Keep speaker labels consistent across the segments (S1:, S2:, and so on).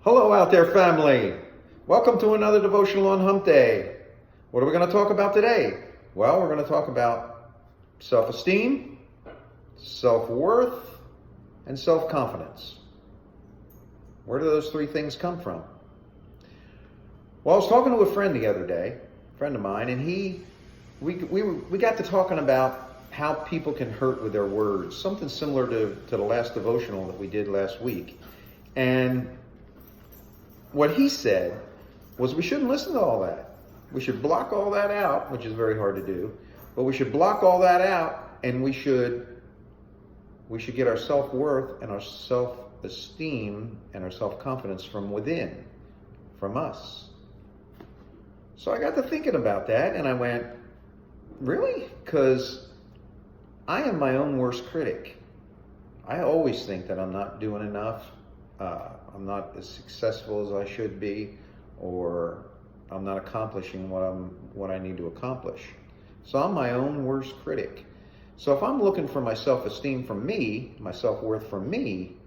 S1: Hello out there, family. Welcome to another devotional on Hump Day. What are we going to talk about today? Well, we're going to talk about self-esteem, self-worth, and self-confidence. Where do those three things come from? Well, I was talking to a friend the other day, a friend of mine, and we got to talking about how people can hurt with their words, something similar to the last devotional that we did last week. And what he said was we shouldn't listen to all that. We should block all that out, which is very hard to do, but we should block all that out, and we should get our self-worth and our self-esteem and our self-confidence from within, from us. So I got to thinking about that, and I went, really? Because I am my own worst critic. I always think that I'm not doing enough. I'm not as successful as I should be, or I'm not accomplishing what I need to accomplish. So I'm my own worst critic. So if I'm looking for my self-esteem from me, my self-worth from me,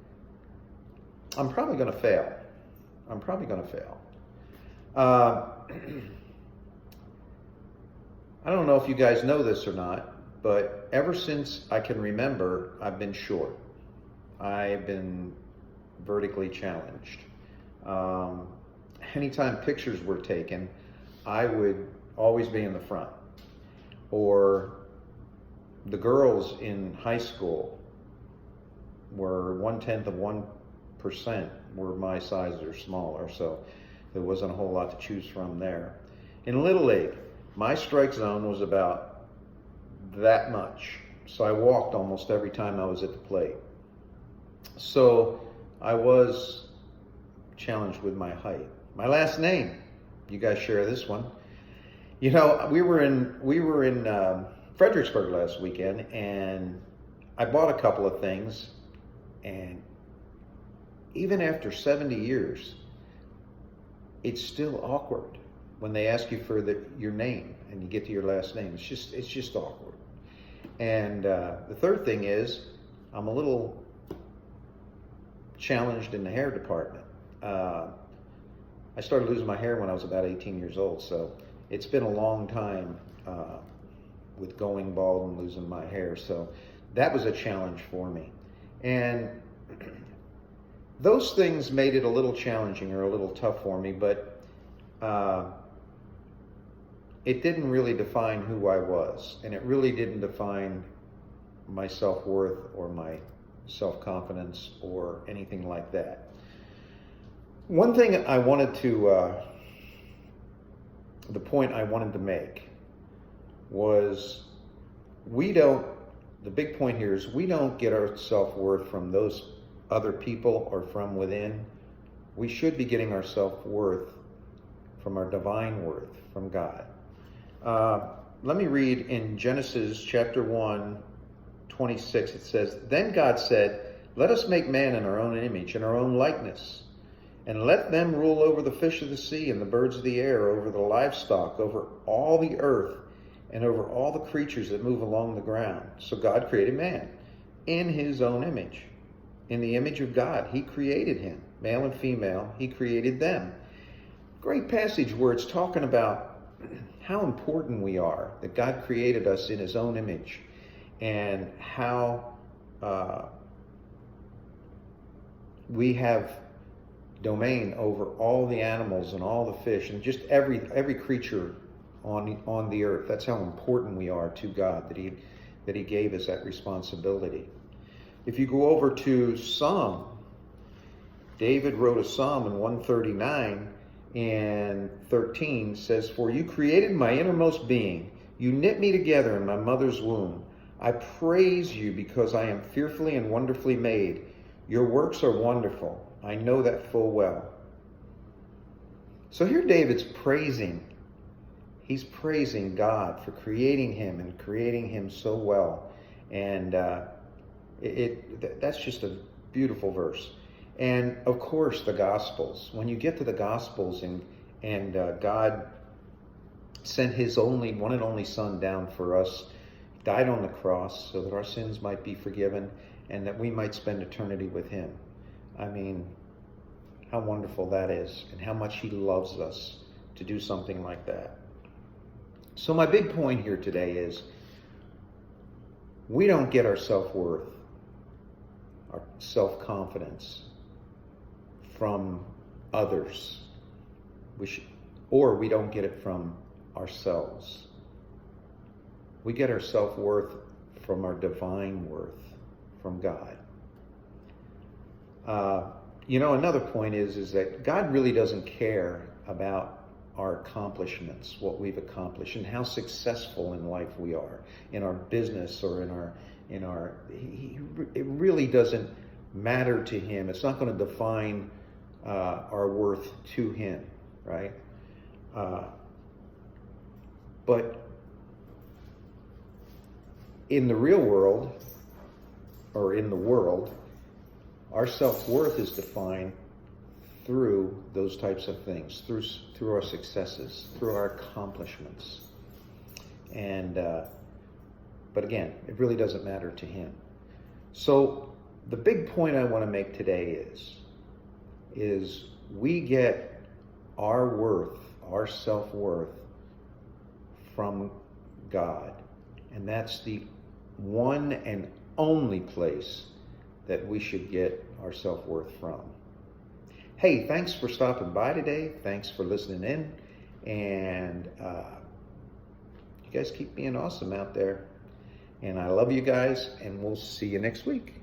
S1: I'm probably going to fail. I don't know if you guys know this or not, but ever since I can remember, I've been short. I've been vertically challenged. Anytime pictures were taken, I would always be in the front. Or the girls in high school were 0.1% were my size or smaller, so there wasn't a whole lot to choose from there. In Little League, my strike zone was about that much, so I walked almost every time I was at the plate. So I was challenged with my height. My last name, you guys share this one. You know, we were in Fredericksburg last weekend, and I bought a couple of things, and even after 70 years, it's still awkward when they ask you for your name and you get to your last name. It's just awkward. And the third thing is, I'm a little challenged in the hair department. I started losing my hair when I was about 18 years old, so it's been a long time with going bald and losing my hair, so that was a challenge for me. And those things made it a little challenging or a little tough for me, but it didn't really define who I was, and it really didn't define my self-worth or my self-confidence or anything like that. One thing I wanted to, the point I wanted to make was the big point here is we don't get our self-worth from those other people or from within. We should be getting our self-worth from our divine worth, from God. Let me read in Genesis chapter 1:26. It says, "Then God said, let us make man in our own image, in our own likeness, and let them rule over the fish of the sea and the birds of the air, over the livestock, over all the earth, and over all the creatures that move along the ground." So God created man in his own image. In the image of God, he created him. Male and female, he created them. Great passage where it's talking about how important we are, that God created us in his own image, and how we have domain over all the animals and all the fish and just every creature on the earth. That's how important we are to God, that he gave us that responsibility. If you go over to Psalm, David wrote a Psalm in 139 and 13 says, "For you created my innermost being. You knit me together in my mother's womb. I praise you because I am fearfully and wonderfully made. Your works are wonderful. I know that full well." So here David's praising. He's praising God for creating him and creating him so well. And that's just a beautiful verse. And of course, the Gospels. When you get to the Gospels and God sent his one and only Son down for us, died on the cross so that our sins might be forgiven and that we might spend eternity with him. I mean, How wonderful that is, and how much he loves us to do something like that. So my big point here today is we don't get our self-worth, our self-confidence from others. Or we don't get it from ourselves. We get our self-worth from our divine worth, from God. Another point is that God really doesn't care about our accomplishments, what we've accomplished, and how successful in life we are, in our business or it really doesn't matter to him. It's not going to define our worth to him, right? But in the real world, or in the world, our self-worth is defined through those types of things, through our successes, through our accomplishments. But again, it really doesn't matter to him. So the big point I want to make today is we get our worth, our self-worth from God. And that's the one and only place that we should get our self-worth from. Hey, thanks for stopping by today. Thanks for listening in. And you guys keep being awesome out there. And I love you guys, and we'll see you next week.